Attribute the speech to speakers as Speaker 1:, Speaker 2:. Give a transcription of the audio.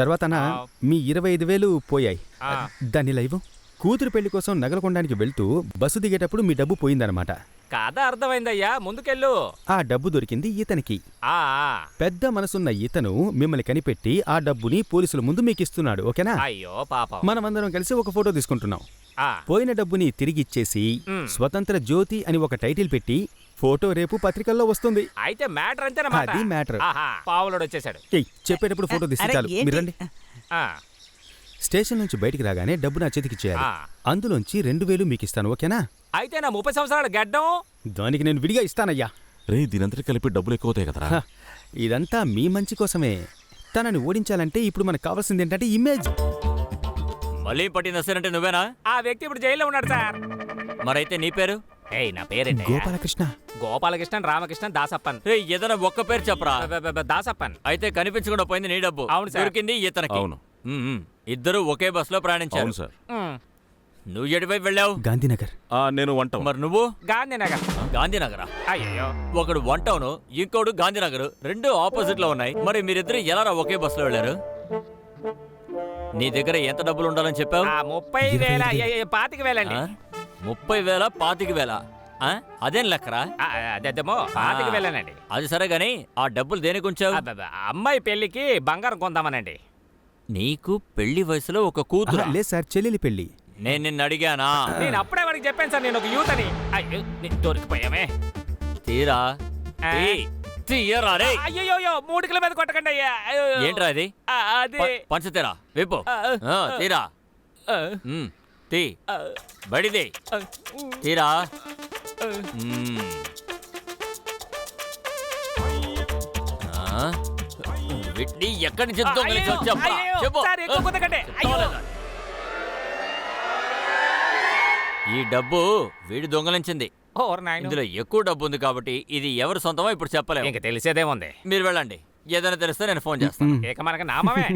Speaker 1: తర్వాత మీ 25,000 పోయాయి. దాన్ని లైవ్ కూతురు పెళ్లి కోసం నగలు కొనడానికి వెళ్తూ బస్సు దిగేటప్పుడు మీ డబ్బు పోయిందనమాట.
Speaker 2: కథ అర్థమైందయ్యా, ముందుకెళ్ళు.
Speaker 1: ఆ డబ్బు దొరికింది ఇతనికి. పెద్ద మనసున్న ఇతను మిమ్మల్ని కనిపెట్టి ఆ డబ్బుని పోలీసుల ముందు మీకిస్తున్నాడు. ఓకేనా?
Speaker 2: అయ్యో పాపం.
Speaker 1: మనమందరం కలిసి ఒక ఫోటో తీసుకుంటున్నాం. పోయిన డబ్బుని తిరిగిచ్చేసి స్వతంత్ర జ్యోతి అని ఒక టైటిల్ పెట్టి ఫోటో రేపు పత్రికల్లో వస్తుంది.
Speaker 2: అయితే మ్యాటర్ అంతేనమాట.
Speaker 1: అది మ్యాటర్.
Speaker 2: పావులోడు వచ్చేసాడు.
Speaker 1: చెప్పేటప్పుడు ఫోటో తీస్తే చాలు. మీరు రండి. స్టేషన్ నుంచి బయటికి రాగానే డబ్బు నా చేతికిచ్చేయాలి. అందులోంచి 2,000 మీకిస్తాను. ఓకేనా?
Speaker 2: అయితే నా 30 సంవత్సరాల గడ్డం
Speaker 1: దానికి నేను విడిగా ఇస్తానయ్యా.
Speaker 3: రే, దీనంతటి కలిపి డబ్బులు ఎక్కువ అవుతాయి కదరా.
Speaker 1: ఇదంతా మీ మంచి కోసమే. తనని ఓడించాలంటే ఇప్పుడు మనకు కావాల్సింది ఏంటంటే ఇమేజ్.
Speaker 4: మళ్ళీ పట్టిన అంటే నువ్వేనా?
Speaker 2: ఆ వ్యక్తి ఇప్పుడు జైల్లో ఉన్నాడు సార్.
Speaker 4: మరైతే నీ పేరు?
Speaker 2: నా పేరేంటి?
Speaker 1: గోపాలకృష్ణ.
Speaker 2: గోపాలకృష్ణన్, రామకృష్ణన్, దాసప్పన్.
Speaker 4: ఏదైనా ఒక్క పేరు చెప్పరా.
Speaker 2: దాసప్పన్.
Speaker 4: అయితే కనిపించకుండా పోయింది నీ డబ్బు.
Speaker 2: అవును సార్.
Speaker 4: దొరికింది ఇతనికి.
Speaker 3: అవును.
Speaker 4: ఇద్దరు ఒకే బస్సులో ప్రయాణించారు.
Speaker 3: అవును సార్.
Speaker 4: నువ్వు ఎటువైపు వెళ్ళావు?
Speaker 1: గాంధీనగర్.
Speaker 3: నేను వంట.
Speaker 4: మరి నువ్వు?
Speaker 2: గాంధీనగర్.
Speaker 4: గాంధీనగరా?
Speaker 2: అయ్యో,
Speaker 4: ఒకడు వన్ టౌన్, ఇంకోడు గాంధీనగర్. రెండు ఆపోజిట్ లో ఉన్నాయి. మరి మీరిద్దరు ఎలా ఒకే బస్సులో వెళ్ళారు? నీ దగ్గర ఎంత డబ్బులు ఉండాలని చెప్పావు?
Speaker 2: 30,000 25,000 అండి.
Speaker 4: 30,000 25,000? అదేం లెక్కరా?
Speaker 2: అదేమో 25,000 అండి.
Speaker 4: అది సరే గాని ఆ డబ్బులు దేనికి ఉంచావు?
Speaker 2: అమ్మాయి పెళ్లికి బంగారం కొందామనండి.
Speaker 4: నీకు పెళ్లి వయసులో ఒక కూతురు?
Speaker 1: లేదు సార్, చెల్లెలి పెళ్లి.
Speaker 4: నేను నిన్ను అడిగానా?
Speaker 2: నేను అప్పుడే వాడికి చెప్పాను సార్, నేను ఒక యూత్ అని. అయ్యో, దొరికిపోయామే.
Speaker 4: తీరా తీయరా రే.
Speaker 2: అయ్యో 3 కిలో మీద కొట్టకండి అయ్యా.
Speaker 4: ఏంట్రా అది?
Speaker 2: అదే
Speaker 4: పంచతీరా విప్పు. తీరా తీ బడిది తీరా. వీటిని ఎక్కడి నుంచి దొంగలించావు చెప్పు. ఈ డబ్బు వీడి దొంగలించింది. ఇందులో ఎక్కువ డబ్బు ఉంది కాబట్టి ఇది ఎవరి సొంతమో ఇప్పుడు చెప్పలేము.
Speaker 2: ఇంకా తెలిసేదేముంది.
Speaker 4: మీరు వెళ్ళండి, ఏదైనా తెలిస్తే నేను ఫోన్ చేస్తాను.
Speaker 2: ఇక మనకి నామమే.